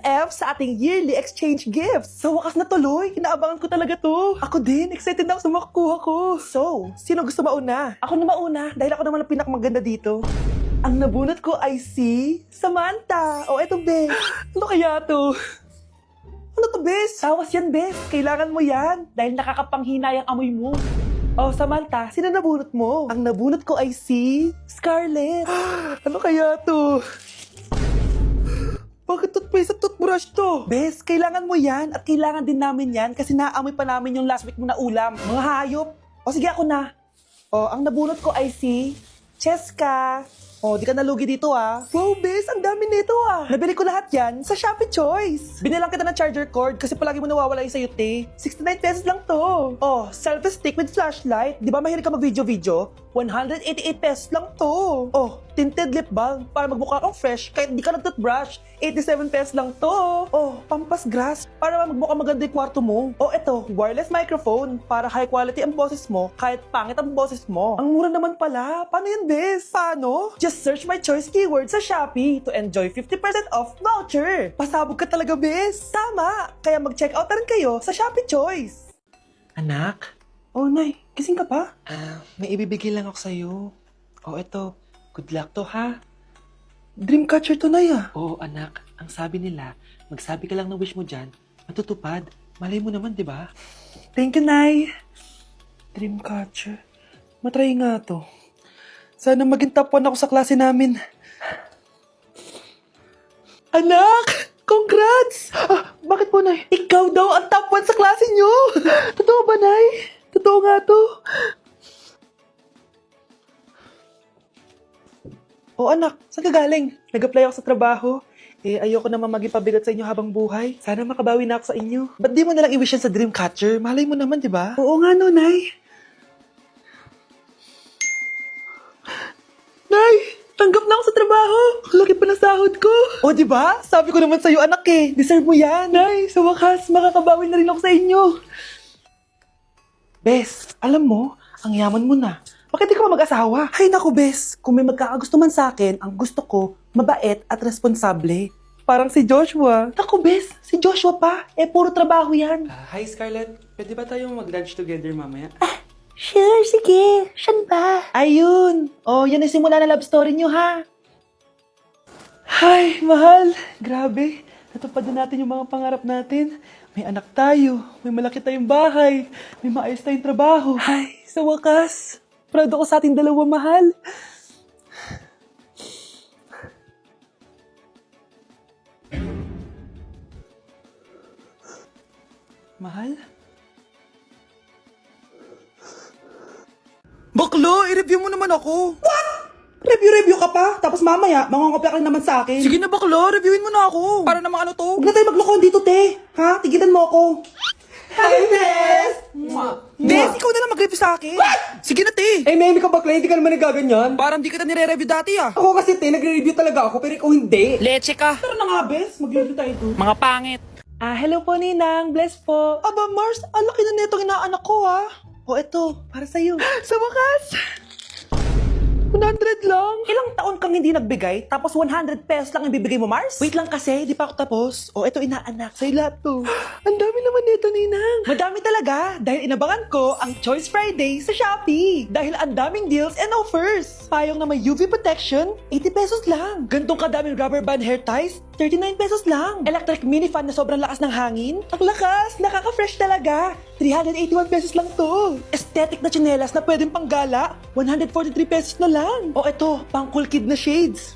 BFF sa ating yearly exchange gifts. Sa wakas na tuloy, inaabangan ko talaga to. Ako din, excited na ako sa makukuha ko. So, sino gusto mauna? Ako na mauna dahil ako naman ang pinakamaganda dito. Ang nabunot ko ay si Samantha. O eto, Bes. Ano kaya to? Ano to, Bes? Tawas yan, Bes. Kailangan mo yan dahil nakakapanghinay ang amoy mo. Oh, Samantha, sino nabunot mo? Ang nabunot ko ay si Scarlett. Ano kaya to? Bakit toothpaste at toothbrush to? Bes, kailangan mo yan at kailangan din namin yan kasi naamoy pa namin yung last week mo na ulam. Mga hayop. O sige, ako na. O, ang nabunot ko ay si Cheska. O, di ka nalugi dito ah. Wow, Bes, ang dami nito ah. Nabili ko lahat yan sa Shopee Choice. Binilang kita ng charger cord kasi palagi mo nawawala yung sa'yo, te. 69 pesos lang to. Oh, selfie stick with flashlight. Di ba mahilig ka mag-video-video? 188 pesos lang to. Oh, tinted lip balm para magmukha kang fresh kahit di ka nag-toothbrush. 87 pesos lang to. Oh, pampas grass para magmukha maganda yung kwarto mo. Oh, eto, wireless microphone para high quality ang boses mo kahit pangit ang boses mo. Ang mura naman pala. Paano yan, Bes? Paano? Just search my choice keyword sa Shopee to enjoy 50% off voucher. Pasabog ka talaga, Bes. Tama. Kaya mag-check out na rin kayo sa Shopee Choice. Anak? Oh, Nay. Gising ka pa? May ibibigay lang ako sa'yo. Oh, eto. Good luck to, ha? Dreamcatcher to, Nay, ah. Oo, anak. Ang sabi nila, magsabi ka lang ng wish mo dyan, matutupad. Malay mo naman, di ba? Thank you, Nay. Dreamcatcher. Matry nga to. Sana maging top 1 ako sa klase namin. Anak! Congrats! Bakit po, Nay? Ikaw daw ang top 1 sa klase nyo! Totoo ba, Nay? Totoo nga to. Oh, anak, saan ka galing? Nag-apply ako sa trabaho. Ayoko naman maging pabigat sa inyo habang buhay. Sana makabawi na ako sa inyo. Ba't di mo nalang i-wish yan sa Dreamcatcher? Malay mo naman, di ba? Oo nga, no, Nay. Nay, tanggap na ako sa trabaho. Ang laki pa ng sahod ko. O, di ba? Sabi ko naman sa'yo, anak eh. Deserve mo yan. Nay, sa wakas, makakabawi na rin ako sa inyo. Bes, alam mo, ang yaman mo na. Bakit di ka mag-asawa? Ay naku, Bes. Kung may magkakagusto man sa akin, ang gusto ko, mabait at responsable. Parang si Joshua. Naku, Bes, si Joshua pa. Puro trabaho yan. Hi, Scarlett. Pwede ba tayong mag-lunch together mamaya? Sure, sige. Siyan ba? Ayun. Oh, yan ang simula na love story nyo, ha? Ay, mahal. Grabe. Natupad na natin yung mga pangarap natin. May anak tayo. May malaki tayong bahay. May maayos tayong trabaho. Ay, sa wakas. Proud ako sa ating dalawa, mahal. Mahal? Baklo, i-review mo naman ako. What? Review ka pa? Tapos mamaya, mangongopya ka rin naman sa akin. Sige na, baklo. Reviewin mo na ako. Para naman ano to? Huwag na tayo maglokohan dito, te. Ha? Tigilan mo ako. Hi, Bes! Bes, ikaw na lang mag-review sa akin. What? Sige na, te. May ka bakla, hindi ka naman nagaganyan. Parang di kita nire-review dati, ah. Ako kasi, nagre-review talaga ako, pero ikaw hindi. Leche ka. Tara na nga, Bes. Mag-review tayo doon. Mga pangit. Hello po, Ninang. Bless po. Aba, Mars, ang laki na nitong inaanak ko, ha? O, eto, para sa'yo. Sa wakas. 100 lang. Ilang taon kang hindi nagbigay, tapos 100 pesos lang ibibigay mo, Mars? Wait lang kasi, di pa ako tapos. O, eto inaanak, sa'yo lahat to. Ang dami naman nito, Ninang. Madami talaga, dahil inabangan ko ang Choice Friday sa Shopee. Dahil ang daming deals and offers. Payong na may UV protection, 80 pesos lang. Gantong kadaming rubber band hair ties, 39 pesos lang. Electric mini fan na sobrang lakas ng hangin. Ang lakas, nakaka-fresh talaga. 381 pesos lang to. Aesthetic na tsinelas na pwedeng panggala, 143 pesos na lang. O eto, pang cool kid na shades.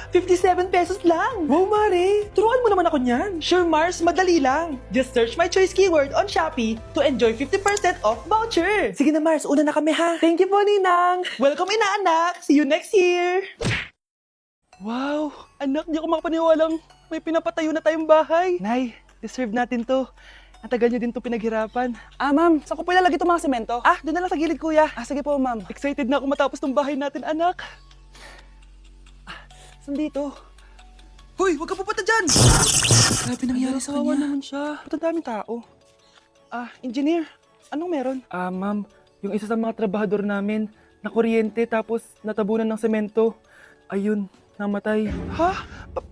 57 pesos lang. Wow, Mare. Turuan mo naman ako niyan. Sure, Mars, madali lang. Just search my choice keyword on Shopee to enjoy 50% off voucher. Sige na, Mars. Una na kami, ha? Thank you po, Ninang. Welcome, inaanak. See you next year. Wow, anak, di ako makapaniwalang may pinapatayo na tayong bahay. Nay, deserve natin to. Ang tagal nyo din to pinaghirapan. Ma'am, saan ko po ilalagay itong mga semento? Doon na lang sa gilid, kuya. Sige po, ma'am. Excited na ako matapos tong bahay natin, anak. Saan dito? Hoy, huwag ka pupunta dyan! Grabe nangyari sa kanya. Naman siya. Ba't ang daming tao? Engineer, anong meron? Ma'am, yung isa sa mga trabahador namin, na kuryente tapos natabunan ng semento. Ayun, namatay. Ha?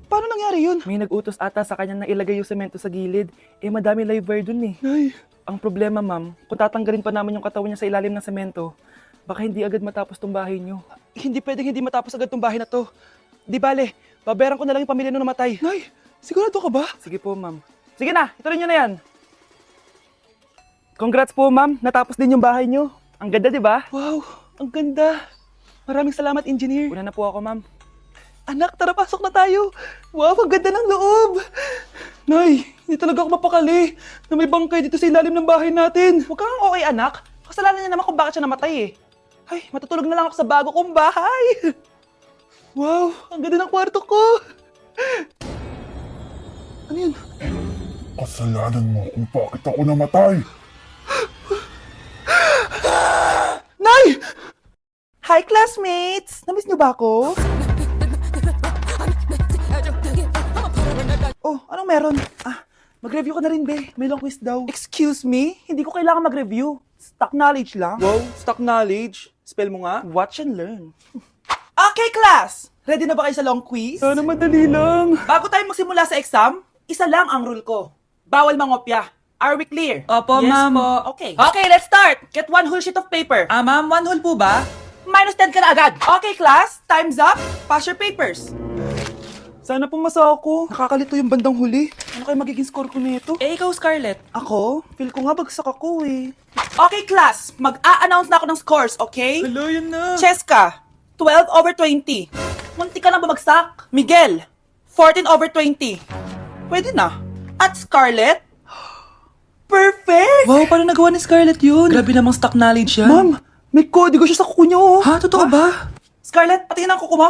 Paano nangyari yun? May nag-utos ata sa kanya na ilagay yung semento sa gilid. Madami live wire dun eh. Nay. Ang problema, ma'am, kung tatanggalin pa namin yung katawan niya sa ilalim ng semento, baka hindi agad matapos tong bahay niyo. Hindi pwedeng hindi matapos agad tong bahay na to. Di bale, babayaran ko na lang yung pamilya nung namatay. Nay, sigurado ka ba? Sige po, ma'am. Sige na, ituloy niyo na yan. Congrats po, ma'am. Natapos din yung bahay niyo. Ang ganda, di ba? Wow, ang ganda. Maraming salamat, engineer. Una na po ako, ma'am. Anak, tara, pasok na tayo. Wow, ang ganda ng loob. Nay, hindi talaga ako mapakali na may bangkay dito sa ilalim ng bahay natin. Huwag kang okay, anak. Kasalanan niya naman kung bakit siya namatay eh. Ay, matutulog na lang ako sa bago kong bahay. Wow, ang ganda ng kwarto ko. Ano yun? Kasalanan mo kung bakit ako namatay. Nay! Hi, classmates! Namiss niyo ba ako? Oh, anong meron? Mag-review ka na rin, be. May long quiz daw. Excuse me? Hindi ko kailangan mag-review. Stock knowledge lang. Wow, stock knowledge. Spell mo nga. Watch and learn. Okay, class! Ready na ba kayo sa long quiz? Sana madali lang. Bago tayo magsimula sa exam, isa lang ang rule ko. Bawal mangopya. Are we clear? Opo, Yes ma'am. po. Okay. Okay, let's start. Get one whole sheet of paper. Ma'am, 1 whole po ba? Minus 10 ka na agad. Okay, class. Time's up. Pass your papers. Sana pumasa ako. Nakakalito yung bandang huli. Ano kayo magiging score ko nito? Ikaw, Scarlett. Ako? Feel ko nga bagsak ako eh. Okay, class. Mag-a-announce na ako ng scores, okay? Hello, yan na. Cheska, 12 over 20. Munti ka lang bumagsak. Miguel, 14 over 20. Pwede na. At Scarlett, perfect! Wow, paano nagawa ni Scarlett yun? Grabe namang stock knowledge yan. Ma'am, may kodigo siya sa kuko niyo. Oh. Ha? Totoo ba? Scarlett, patingin ang kuko mo.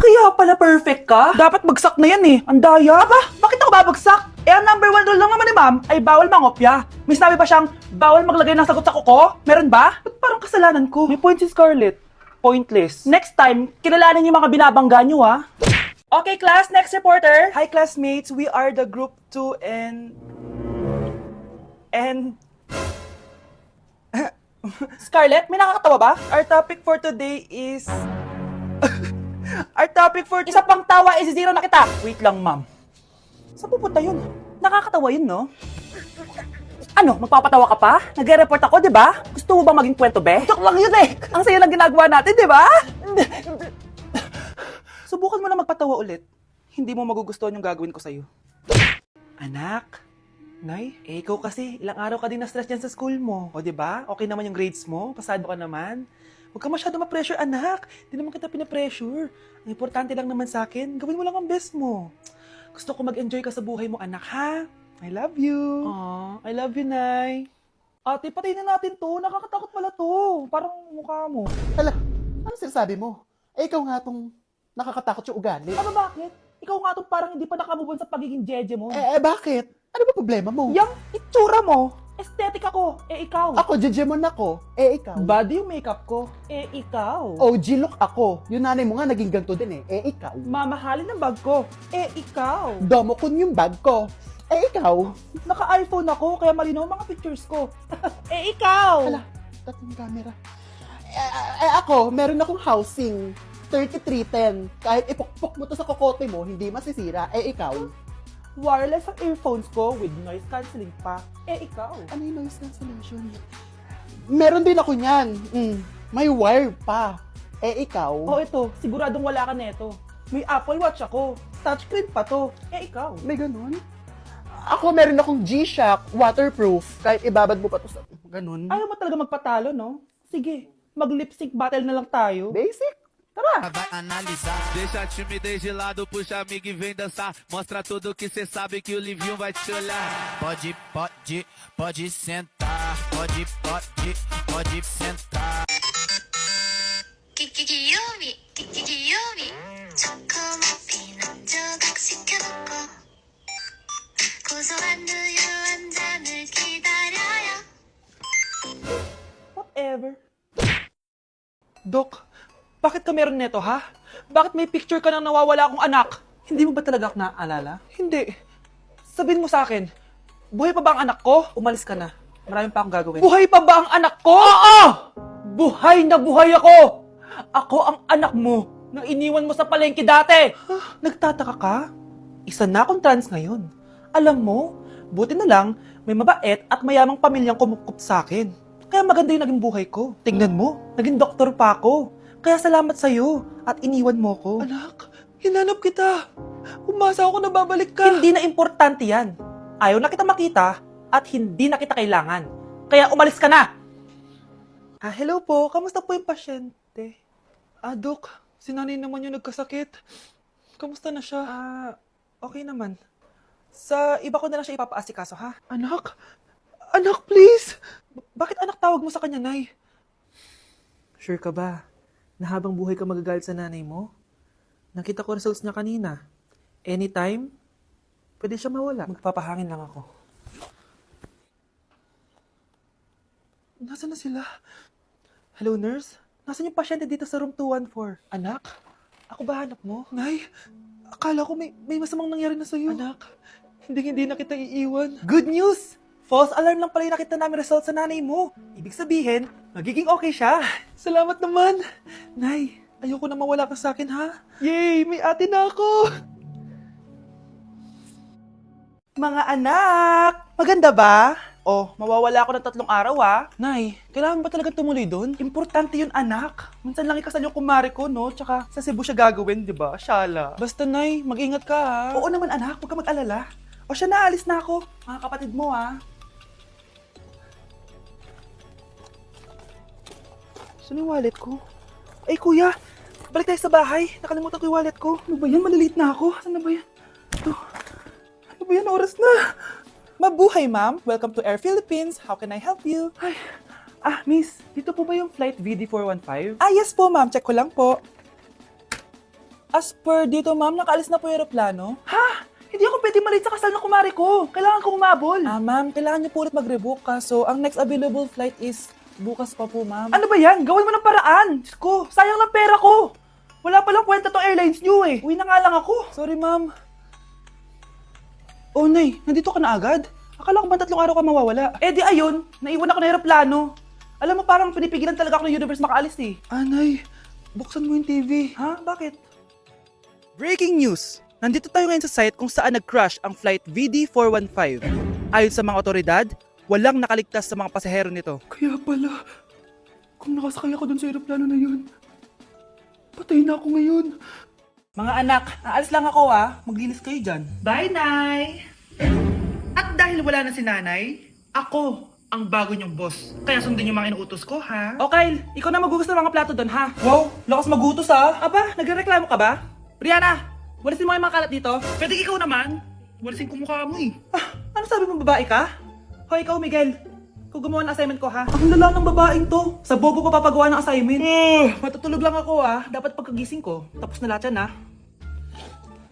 Kaya pala perfect ka? Dapat bagsak na yan eh. Ang daya. Aba, bakit ako babagsak? Ang number 1 rule lang naman ni ma'am ay bawal mangopya. May sinabi pa siyang bawal maglagay ng sagot sa kuko? Meron ba? Ba't parang kasalanan ko? May point si Scarlett. Pointless. Next time, kilalanin yung mga binabangga nyo ha. Okay class, next reporter. Hi classmates, we are the group 2 and... Scarlett, may nakakatawa ba? Our topic for today is... Isa pang tawa, isi-zero na kita. Wait lang, ma'am. Saan pupunta yun? Nakakatawa yun, no? Ano, magpapatawa ka pa? Nagre-report ako, di ba? Gusto mo ba maging kwento, be? Joke lang yun eh. Ang saya lang ginagawa natin, di ba? Subukan mo na magpatawa ulit. Hindi mo magugustuhan yung gagawin ko sa'yo. Anak, Nay, ikaw kasi, ilang araw ka din na-stress dyan sa school mo. O, di ba? Okay naman yung grades mo, pasado ka naman. Huwag ka masyado ma-pressure, anak. Hindi naman kita pina-pressure. Ang importante lang naman sa akin, gawin mo lang ang best mo. Gusto ko mag-enjoy ka sa buhay mo, anak, ha? I love you. Aw, I love you, Nay. Ate, patayin na natin to. Nakakatakot pala to. Parang mukha mo. Hala, ano sinasabi mo? Ikaw nga tong nakakatakot yung ugali. Ano bakit? Ikaw nga to parang hindi pa nakamubon sa pagiging jeje mo. Bakit? Ano ba problema mo? Yang itsura mo. Aesthetic ako. Ikaw. Ako, jejemon ako. Ikaw. Body yung makeup ko. Ikaw. OG look ako. Yung nanay mo nga naging ganito din ikaw. Mamahalin ng bag ko. Ikaw. Domokun yung bag ko. Ikaw. Naka-iPhone ako, kaya malinaw ang mga pictures ko. Ikaw. Hala, dating camera. Ako, meron akong housing. 3310. Kahit ipukpok mo to sa kokote mo, hindi masisira. Ikaw. Wireless ang earphones ko with noise cancelling pa. Ikaw. Ano yung noise cancellation? Meron din ako niyan. May wire pa. Ikaw. Oh, ito. Siguradong wala ka neto. May Apple Watch ako. Touchscreen pa to. Ikaw. May ganun? Ako, meron akong G-Shock, waterproof. Kahit ibabad mo pa to sa ganun. Ayaw mo talaga magpatalo, no? Sige, mag-lip sync battle na lang tayo. Basic. Tara! Vai analisar. Deixa a timidez de lado, puxa amigo e vem dançar. Mostra tudo que cê sabe que o Livinho vai te olhar. Pode sentar. Pode sentar. 귀요미 초코머핀 한 조각 시켜놓고 고소한 우유 한 잔을 기다려요. Whatever. Dok, bakit ka meron neto, ha? Bakit may picture ka nang nawawala akong anak? Hindi mo ba talaga ako naaalala? Hindi. Sabihin mo sa akin, buhay pa ba ang anak ko? Umalis ka na. Marami pa akong gagawin. Buhay pa ba ang anak ko? Oo! Buhay na buhay ako! Ako ang anak mo na iniwan mo sa palengke dati. Nagtataka ka? Isa na akong trans ngayon. Alam mo, buti na lang may mabait at mayamang pamilyang kumukup sa akin. Kaya maganda yung naging buhay ko. Tingnan mo, naging doktor pa ako. Kaya salamat sa'yo at iniwan mo ko. Anak, hinanap kita. Umasa ako na babalik ka. Hindi na importante yan. Ayaw na kita makita at hindi na kita kailangan. Kaya umalis ka na! Hello po. Kamusta po yung pasyente? Dok, si nanay naman yung nagkasakit. Kamusta na siya? Okay naman. Sa iba ko na lang siya ipapaasikaso, ha? Anak? Anak, please! Bakit anak tawag mo sa kanya, Nay? Sure ka ba na habang buhay ka magagalit sa nanay mo? Nakita ko results niya kanina. Anytime, pwede siya mawala. Magpapahangin lang ako. Nasaan na sila? Hello, nurse? Nasaan yung pasyente dito sa room 214? Anak? Ako ba hanap mo? Nay, akala ko may masamang nangyari na sa'yo. Anak, hindi na kita iiwan. Good news! False alarm lang pala yung nakita namin result sa nanay mo. Ibig sabihin, magiging okay siya. Salamat naman. Nay, ayoko na mawala ka sa akin, ha? Yay! May ate na ako! Mga anak! Maganda ba? Oh, mawawala ako ng 3 araw, ha? Nay, kailangan ba talaga tumuloy doon? Importante yun, anak. Minsan lang ikasal yung kumare ko, no? Tsaka sa Cebu siya gagawin, di ba? Shala. Basta, Nay, mag-ingat ka, ha? Oo naman, anak. Huwag ka mag-alala. O siya na, alis na ako. Mga kapatid mo, ha? Saan yung wallet ko? Ay, kuya! Balik tayo sa bahay. Nakalimutan ko yung wallet ko. Ano ba yan? Maliliit na ako. Saan na ba yan? Ito. Ano ba yan? Oras na. Mabuhay, ma'am. Welcome to Air Philippines. How can I help you? Ay. Miss. Dito po ba yung flight VD415? Yes po, ma'am. Check ko lang po. As per dito, ma'am, nakaalis na po yung aeroplano. Ha? Hindi ako pwede malate sa kasal na kumari ko. Kailangan ko umabol. Ma'am, kailangan niyo po ulit mag-rebook. So, ang next available flight is bukas pa po, ma'am. Ano ba yan? Gawin mo ng paraan. Diyos ko, sayang lang pera ko. Wala palang kwenta tong airlines niyo eh. Uwi na nga lang ako. Sorry, ma'am. Oh, Nay, nandito ka na agad? Akala ko ba 3 araw ka mawawala? Di ayun, naiwan ako ng aeroplano. Alam mo, parang pinipigilan talaga ako ng universe makaalis eh. Nay, buksan mo yung TV. Ha? Bakit? Breaking news! Nandito tayo ngayon sa site kung saan nag-crash ang flight VD415. Ayon sa mga otoridad, walang nakaligtas sa mga pasahero nito. Kaya pala, kung nakasakay ako dun sa aeroplano na yun, patay na ako ngayon. Mga anak, aalis lang ako Maglinis kayo dyan. Bye, Nay! At dahil wala na si Nanay, ako ang bago niyong boss. Kaya sundin yung mga inuutos ko, ha? Okay, ikaw na magugas ng mga plato doon, ha? Wow, lakas magutos, ha? Aba, nagrereklamo ka ba? Brianna, walisin mo yung mga kalat dito. Pwede ikaw naman. Walisin ko mukha mo eh. Ano sabi mo, babae ka? Hoy, ikaw, Miguel. Kung gumawa ng assignment ko, ha? Ang lala ng babaeng to. Sa bobo ko papagawa ng assignment. Matutulog lang ako, Dapat pagkagising ko, tapos na lahat yan,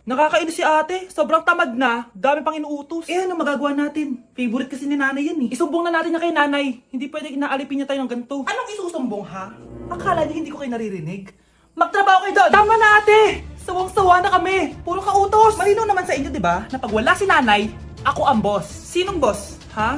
Nakakainis si ate. Sobrang tamad na. Dami pang inuutos. Ano magagawa natin? Favorite kasi ni nanay yan eh. Isumbong na natin niya kay nanay. Hindi pwede inaalipin niya tayo ng ganito. Anong isusumbong, ha? Akala niya hindi ko kayo naririnig? Magtrabaho kayo doon! Tama na, ate! Sawang-sawa na kami. Puro kautos. Malino naman sa inyo, di ba? Na pag wala si nanay, ako ang boss. Sinong boss? Ha?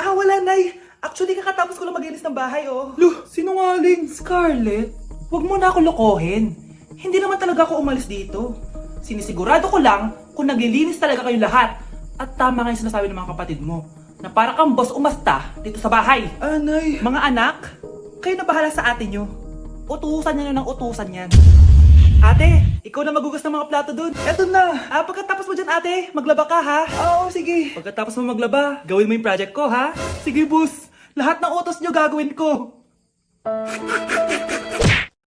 Wala, Nay. Actually, kakatapos ko lang maglinis ng bahay, Luh, sinungaling. Scarlett, huwag mo na ako lokohin. Hindi naman talaga ako umalis dito. Sinisigurado ko lang kung naglilinis talaga kayo lahat. At tama nga yung sinasabi ng mga kapatid mo, na para kang boss umasta dito sa bahay. Nay. Mga anak, kayo na bahala sa ate nyo. Utusan nyo ng utusan yan. Ate, ikaw na magugas ng mga plato dun. Eto na. Pagkatapos mo dyan, ate, maglaba ka, ha? Oo, sige. Pagkatapos mo maglaba, gawin mo yung project ko, ha? Sige, boss. Lahat ng utos nyo gagawin ko.